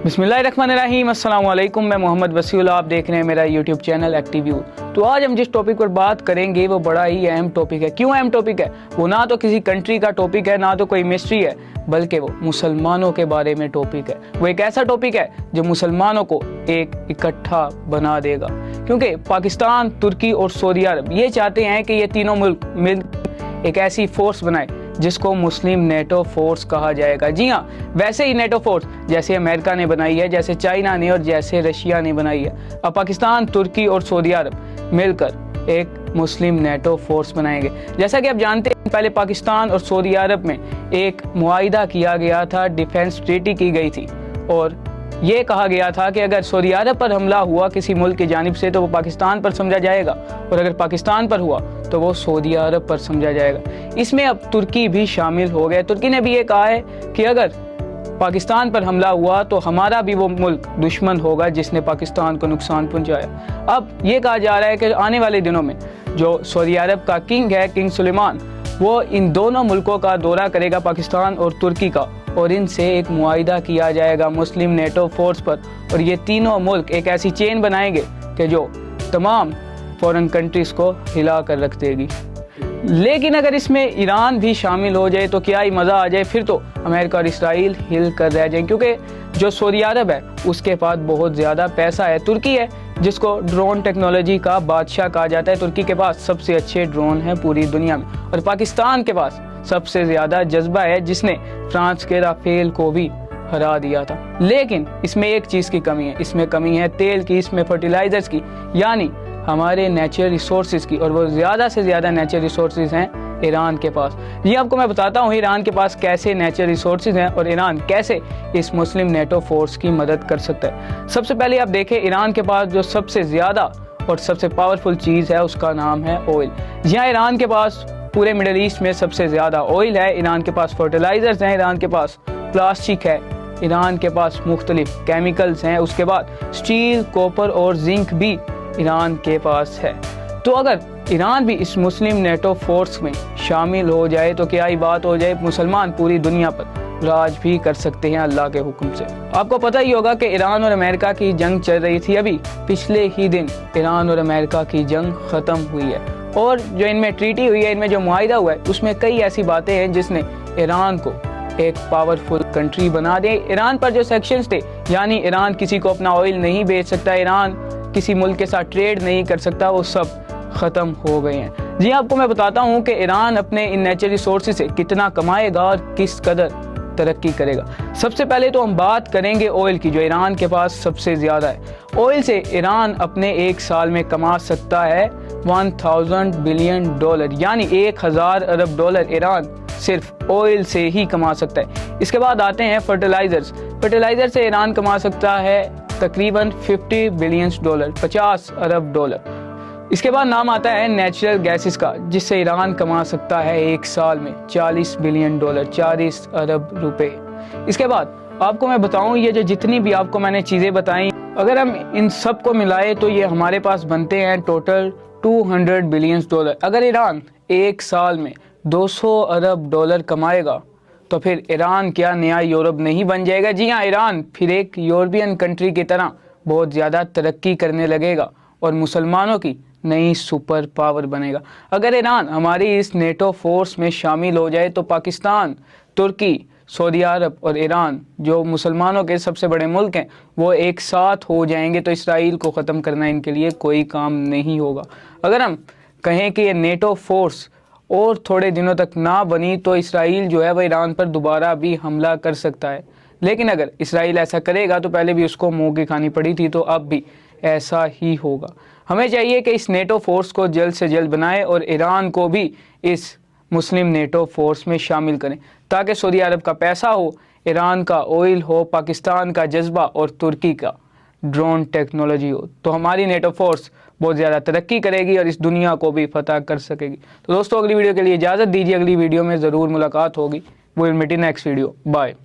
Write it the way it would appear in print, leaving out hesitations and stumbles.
बिस्मिल्लाहिर्रहमानिर्रहीम, अस्सलाम वालेकुम। मैं मोहम्मद वसीउल्लाह, आप देख रहे हैं मेरा यूट्यूब चैनल एक्टिव्यू। तो आज हम जिस टॉपिक पर बात करेंगे वो बड़ा ही अहम टॉपिक है। क्यों अहम टॉपिक है? वो ना तो किसी कंट्री का टॉपिक है, ना तो कोई मिस्ट्री है, बल्कि वो मुसलमानों के बारे में टॉपिक है। वो एक ऐसा टॉपिक है जो मुसलमानों को एक इकट्ठा बना देगा, क्योंकि पाकिस्तान, तुर्की और सऊदी अरब ये चाहते हैं कि ये तीनों मुल्क मिल एक ऐसी फोर्स बनाए जिसको मुस्लिम नेटो फोर्स कहा जाएगा। जी हाँ, वैसे ही नेटो फोर्स जैसे अमेरिका ने बनाई है, जैसे चाइना ने और जैसे रशिया ने बनाई है। अब पाकिस्तान, तुर्की और सऊदी अरब मिलकर एक मुस्लिम नेटो फोर्स बनाएंगे। जैसा कि आप जानते हैं, पहले पाकिस्तान और सऊदी अरब में एक मुआहिदा किया गया था, डिफेंस ट्रीटी की गई थी, और ये कहा गया था कि अगर सऊदी अरब पर हमला हुआ किसी मुल्क की जानिब से तो वो पाकिस्तान पर समझा जाएगा, और अगर पाकिस्तान पर हुआ तो वो सऊदी अरब पर समझा जाएगा। इसमें अब तुर्की भी शामिल हो गया। तुर्की ने भी ये कहा है कि अगर पाकिस्तान पर हमला हुआ तो हमारा भी वो मुल्क दुश्मन होगा जिसने पाकिस्तान को नुकसान पहुंचाया। अब ये कहा जा रहा है कि आने वाले दिनों में जो सऊदी अरब का किंग है, किंग सुलेमान, वो इन दोनों मुल्कों का दौरा करेगा, पाकिस्तान और तुर्की का, और इनसे एक मुआहिदा किया जाएगा मुस्लिम नेटो फोर्स पर, और ये तीनों मुल्क एक ऐसी चेन बनाएंगे कि जो तमाम फॉरेन कंट्रीज़ को हिला कर रख देगी। लेकिन अगर इसमें ईरान भी शामिल हो जाए तो क्या ही मज़ा आ जाए, फिर तो अमेरिका और इसराइल हिल कर रह जाएं, क्योंकि जो सऊदी अरब है उसके पास बहुत ज़्यादा पैसा है। तुर्की है जिसको ड्रोन टेक्नोलॉजी का बादशाह कहा जाता है, तुर्की के पास सबसे अच्छे ड्रोन हैं पूरी दुनिया में, और पाकिस्तान के पास सबसे ज़्यादा जज्बा है, जिसने फ्रांस के राफेल को भी हरा दिया था। लेकिन इसमें एक चीज़ की कमी है, इसमें कमी है तेल की, इसमें फर्टिलाइजर्स की, यानी हमारे नेचुरल रिसोर्सेज की, और वो ज़्यादा से ज़्यादा नेचुरल रिसोर्सेज हैं ईरान के पास। ये आपको मैं बताता हूँ ईरान के पास कैसे नेचुरल रिसोर्सेज हैं और ईरान कैसे इस मुस्लिम नेटो फोर्स की मदद कर सकता है। सबसे पहले आप देखें, ईरान के पास जो सबसे ज़्यादा और सबसे पावरफुल चीज़ है उसका नाम है ऑयल। यहाँ ईरान के पास पूरे मिडल ईस्ट में सबसे ज़्यादा ऑयल है, ईरान के पास फर्टिलाइजर्स हैं, ईरान के पास प्लास्टिक है, ईरान के पास मुख्तलिफ केमिकल्स हैं, उसके बाद स्टील, कॉपर और जिंक भी ईरान के पास है। तो अगर ईरान भी इस मुस्लिम नेटो फोर्स में शामिल हो जाए तो क्या ही बात हो जाए, मुसलमान पूरी दुनिया पर राज भी कर सकते हैं अल्लाह के हुक्म से। आपको पता ही होगा कि ईरान और अमेरिका की जंग चल रही थी, अभी पिछले ही दिन ईरान और अमेरिका की जंग ख़त्म हुई है, और जो इनमें ट्रीटी हुई है, इनमें जो मुआहिदा हुआ है, उसमें कई ऐसी बातें हैं जिसने ईरान को एक पावरफुल कंट्री बना दिया। ईरान पर जो सेक्शंस थे, यानी ईरान किसी को अपना ऑयल नहीं बेच सकता, ईरान किसी मुल्क के साथ ट्रेड नहीं कर सकता, वो सब ख़त्म हो गए हैं। जी आपको मैं बताता हूँ कि ईरान अपने इन नेचुरल रिसोर्सेज से कितना कमाएगा और किस कदर तरक्की करेगा। सबसे पहले तो हम बात करेंगे ऑयल की, जो ईरान के पास सबसे ज़्यादा है। ऑयल से ईरान अपने एक साल में कमा सकता है 1000 बिलियन डॉलर, यानी 1000 अरब डॉलर ईरान सिर्फ ऑयल से ही कमा सकता है। इसके बाद आते हैं फर्टिलाइजर्स। फर्टिलाइजर से ईरान कमा सकता है तकरीबन 50 बिलियन डॉलर, 50 अरब डॉलर। इसके बाद नाम आता है नेचुरल गैसेस का, जिससे ईरान कमा सकता है एक साल में 40 बिलियन डॉलर, 40 अरब रुपए। इसके बाद आपको मैं बताऊं, ये जो जितनी भी आपको मैंने चीज़ें बताई, अगर हम इन सब को मिलाए तो ये हमारे पास बनते हैं टोटल 200 बिलियन डॉलर। अगर ईरान एक साल में 200 अरब डॉलर कमाएगा तो फिर ईरान क्या नया यूरोप नहीं बन जाएगा? जी हाँ, ईरान फिर एक यूरोपियन कंट्री की तरह बहुत ज़्यादा तरक्की करने लगेगा और मुसलमानों की नई सुपर पावर बनेगा। अगर ईरान हमारी इस नेटो फोर्स में शामिल हो जाए तो पाकिस्तान, तुर्की, सऊदी अरब और ईरान, जो मुसलमानों के सबसे बड़े मुल्क हैं, वो एक साथ हो जाएंगे तो इसराइल को ख़त्म करना इनके लिए कोई काम नहीं होगा। अगर हम कहें कि ये नेटो फोर्स और थोड़े दिनों तक ना बनी तो इसराइल जो है वह ईरान पर दोबारा भी हमला कर सकता है। लेकिन अगर इसराइल ऐसा करेगा तो पहले भी उसको मुँह की खानी पड़ी थी, तो अब भी ऐसा ही होगा। हमें चाहिए कि इस नेटो फोर्स को जल्द से जल्द बनाएं और ईरान को भी इस मुस्लिम नेटो फोर्स में शामिल करें, ताकि सऊदी अरब का पैसा हो, ईरान का ऑयल हो, पाकिस्तान का जज्बा और तुर्की का ड्रोन टेक्नोलॉजी हो, तो हमारी नेटो फोर्स बहुत ज़्यादा तरक्की करेगी और इस दुनिया को भी फतह कर सकेगी। तो दोस्तों, अगली वीडियो के लिए इजाज़त दीजिए, अगली वीडियो में ज़रूर मुलाकात होगी। Will meet in next video, bye.